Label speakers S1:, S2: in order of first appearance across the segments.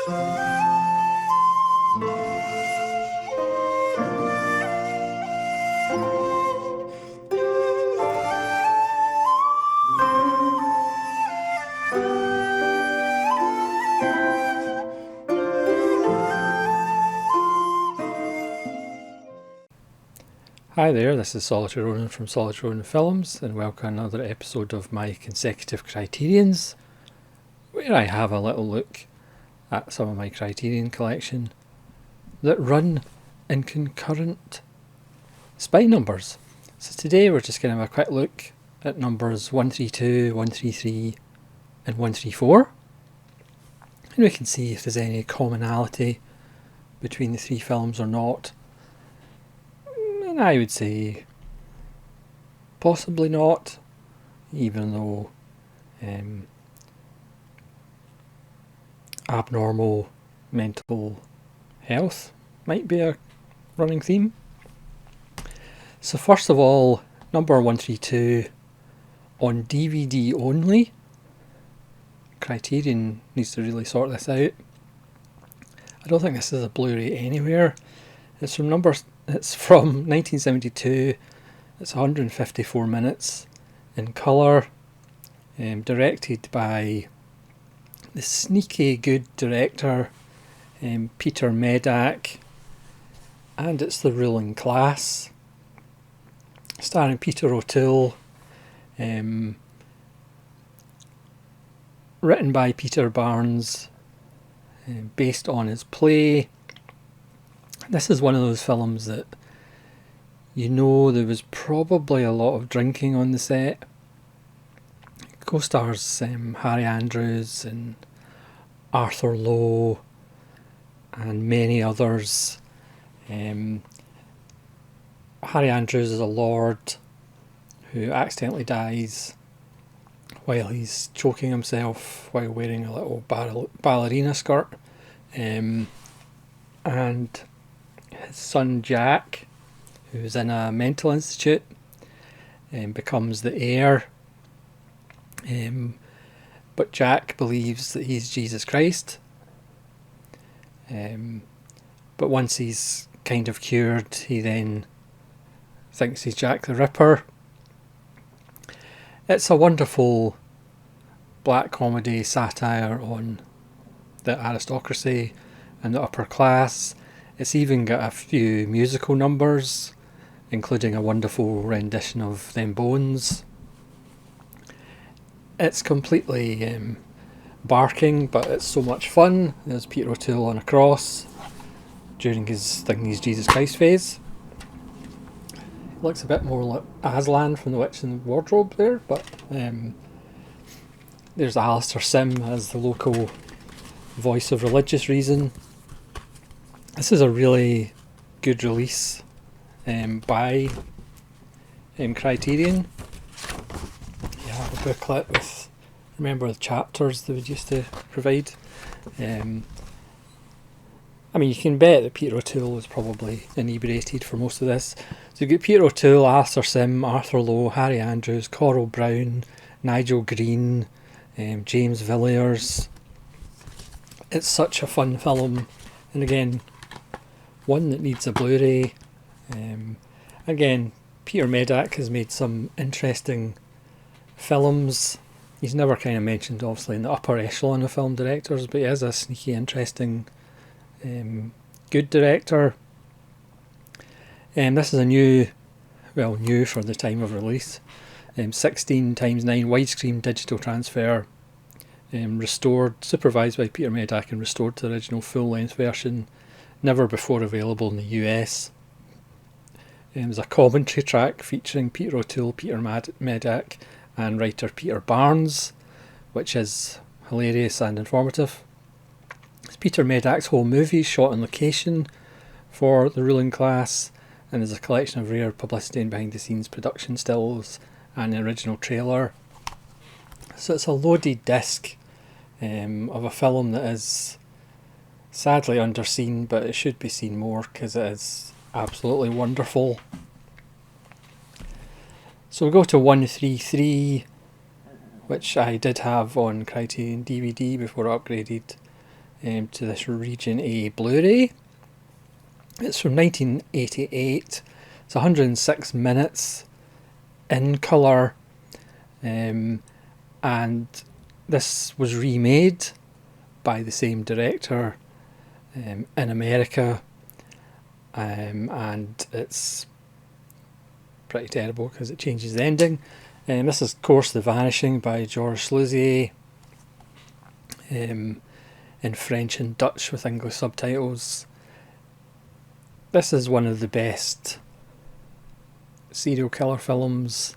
S1: Hi there, this is Solitary Ronin from Solitary Ronin Films, and welcome to another episode of my Consecutive Criterions, where I have a little look at some of my Criterion collection that run in concurrent spine numbers. So today we're just going to have a quick look at numbers 132, 133 and 134, and we can see if there's any commonality between the three films or not. And I would say possibly not, even though abnormal mental health might be a running theme. So first of all, number 132 on DVD only. Criterion needs to really sort this out. I don't think this is a Blu-ray anywhere. It's from 1972. It's 154 minutes in colour, directed by the sneaky good director Peter Medak, and it's The Ruling Class, starring Peter O'Toole, written by Peter Barnes, based on his play. This is one of those films that you know there was probably a lot of drinking on the set. Co-stars Harry Andrews and Arthur Lowe and many others. Harry Andrews is a lord who accidentally dies while he's choking himself while wearing a little ballerina skirt. And his son Jack, who's in a mental institute, becomes the heir. But Jack believes that he's Jesus Christ. But once he's kind of cured, he then thinks he's Jack the Ripper. It's a wonderful black comedy satire on the aristocracy and the upper class. It's even got a few musical numbers, including a wonderful rendition of Them Bones. It's completely barking, but it's so much fun. There's Peter O'Toole on a cross during his thinking he's Jesus Christ phase. It looks a bit more like Aslan from The Witch in the Wardrobe there, but there's Alistair Sim as the local voice of religious reason. This is a really good release by Criterion. You have a booklet with, remember, the chapters they would used to provide. I mean, you can bet that Peter O'Toole was probably inebriated for most of this. So you've got Peter O'Toole, Alistair Sim, Arthur Lowe, Harry Andrews, Coral Brown, Nigel Green, James Villiers. It's such a fun film, and again, one that needs a Blu-ray. Again, Peter Medak has made some interesting films. He's never kind of mentioned, obviously, in the upper echelon of film directors, but he is a sneaky, interesting, good director. This is a new for the time of release, 16:9 widescreen digital transfer, restored, supervised by Peter Medak and restored to the original full-length version, never before available in the US. There's a commentary track featuring Peter O'Toole, Peter Medak and writer Peter Barnes, which is hilarious and informative. It's Peter Medak's whole movie shot on location for The Ruling Class, and there's a collection of rare publicity and behind the scenes production stills and the original trailer. So it's a loaded disc of a film that is sadly underseen, but it should be seen more because it is absolutely wonderful. So we'll go to 133, which I did have on Criterion DVD before I upgraded. to this Region A Blu-ray. It's from 1988. It's 106 minutes in colour, and this was remade by the same director in America, and it's pretty terrible because it changes the ending. This is, of course, The Vanishing by Georges Sluzier, in French and Dutch with English subtitles. This is one of the best serial killer films,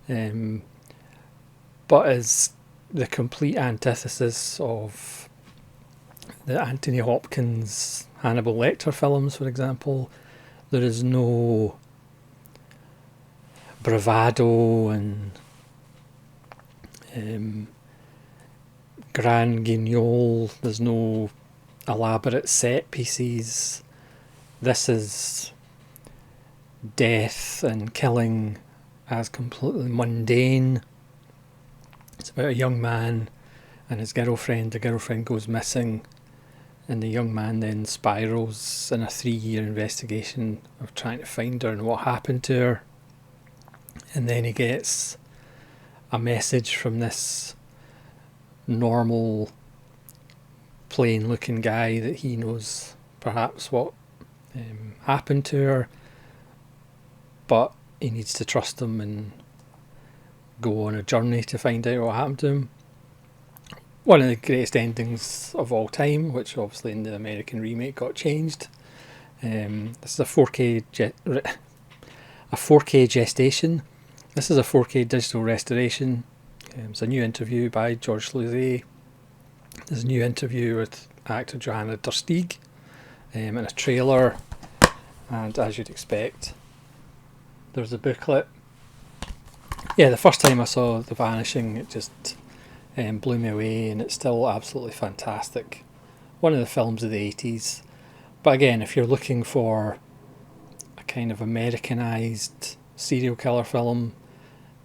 S1: but is the complete antithesis of the Anthony Hopkins Hannibal Lecter films, for example. There is no bravado and grand guignol. There's no elaborate set pieces. This is death and killing as completely mundane. It's about a young man and his girlfriend. The girlfriend goes missing, and the young man then spirals in a 3-year investigation of trying to find her and what happened to her. And then he gets a message from this normal, plain looking guy that he knows perhaps what happened to her, but he needs to trust him and go on a journey to find out what happened to him. One of the greatest endings of all time, which obviously in the American remake got changed. This is a 4K gestation. This is a 4K digital restoration. It's a new interview by Georges Sluzier. There's a new interview with actor Johanna Dersteeg, and a trailer, and as you'd expect, there's a booklet. Yeah, the first time I saw The Vanishing, it just blew me away, and it's still absolutely fantastic. One of the films of the 80s. But again, if you're looking for a kind of Americanized serial killer film,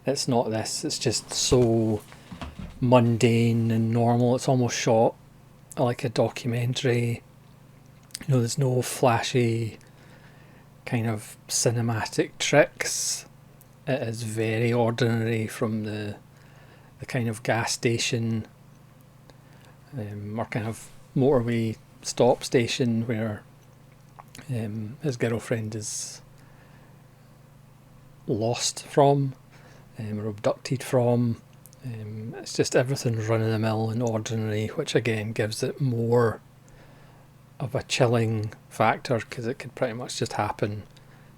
S1: it's not this. It's just so mundane and normal. It's almost shot like a documentary. You know, there's no flashy kind of cinematic tricks. It is very ordinary, from the kind of gas station or kind of motorway stop station where his girlfriend is lost from, or abducted from. It's just everything run of the mill and ordinary, which again gives it more of a chilling factor, because it could pretty much just happen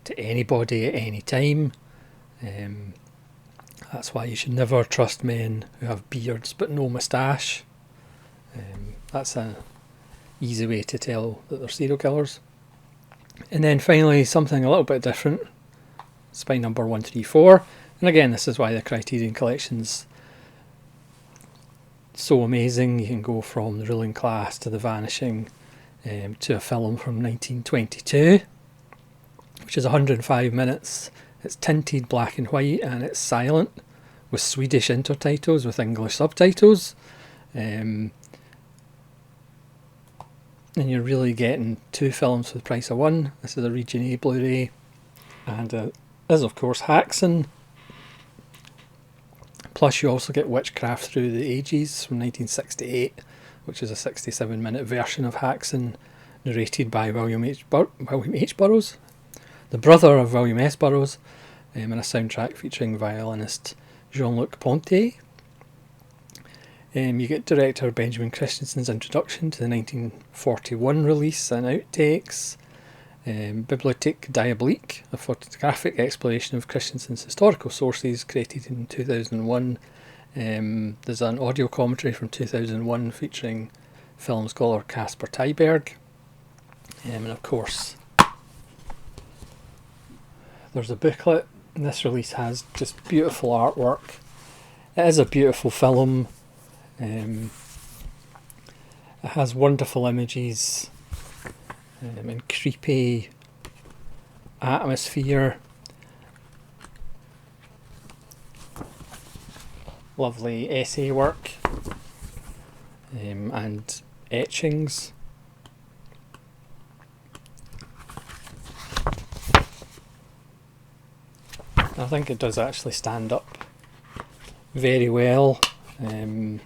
S1: to anybody at any time. That's why you should never trust men who have beards but no moustache. That's an easy way to tell that they're serial killers. And then finally, something a little bit different, spy number 134. And again, this is why the Criterion collection's so amazing. You can go from The Ruling Class to The Vanishing, to a film from 1922, which is 105 minutes. It's tinted black and white, and it's silent with Swedish intertitles with English subtitles. And you're really getting two films for the price of one. This is a Region A Blu-ray, and is of course Haxan. Plus you also get Witchcraft Through the Ages from 1968, which is a 67-minute version of Haxan, narrated by William H. Burroughs, the brother of William S. Burroughs, and a soundtrack featuring violinist Jean-Luc Ponty. You get director Benjamin Christensen's introduction to the 1941 release and outtakes. Bibliothèque Diabolique, a photographic exploration of Christensen's historical sources, created in 2001. There's an audio commentary from 2001 featuring film scholar Caspar Tyberg. And of course, there's a booklet, and this release has just beautiful artwork. It is a beautiful film. It has wonderful images and creepy atmosphere. Lovely essay work, and etchings. I think it does actually stand up very well to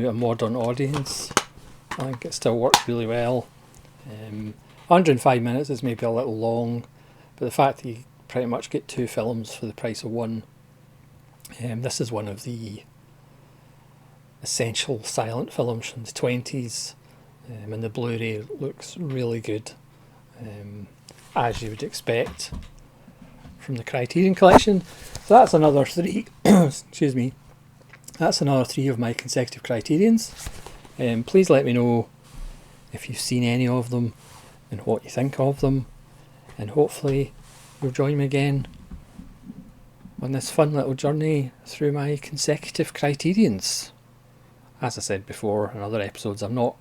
S1: a modern audience. I think it still works really well. 105 minutes is maybe a little long, but the fact that you pretty much get 2 films for the price of 1. This is one of the essential silent films from the 20s, and the Blu-ray looks really good, as you would expect from the Criterion collection. So that's another 3 excuse me, that's another 3 of my consecutive Criterions. Please let me know if you've seen any of them and what you think of them, and hopefully you'll join me again on this fun little journey through my consecutive Criterions. As I said before in other episodes, I'm not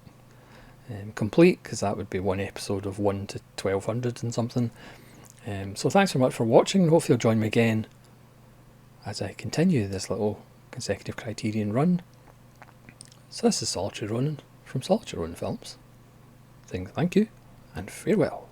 S1: complete, because that would be one episode of 1 to 1200 and something. So thanks very much for watching, and hopefully you'll join me again as I continue this little consecutive Criterion run. So this is Solitary Ronin from Solitary Ronin Films, saying thank you and farewell.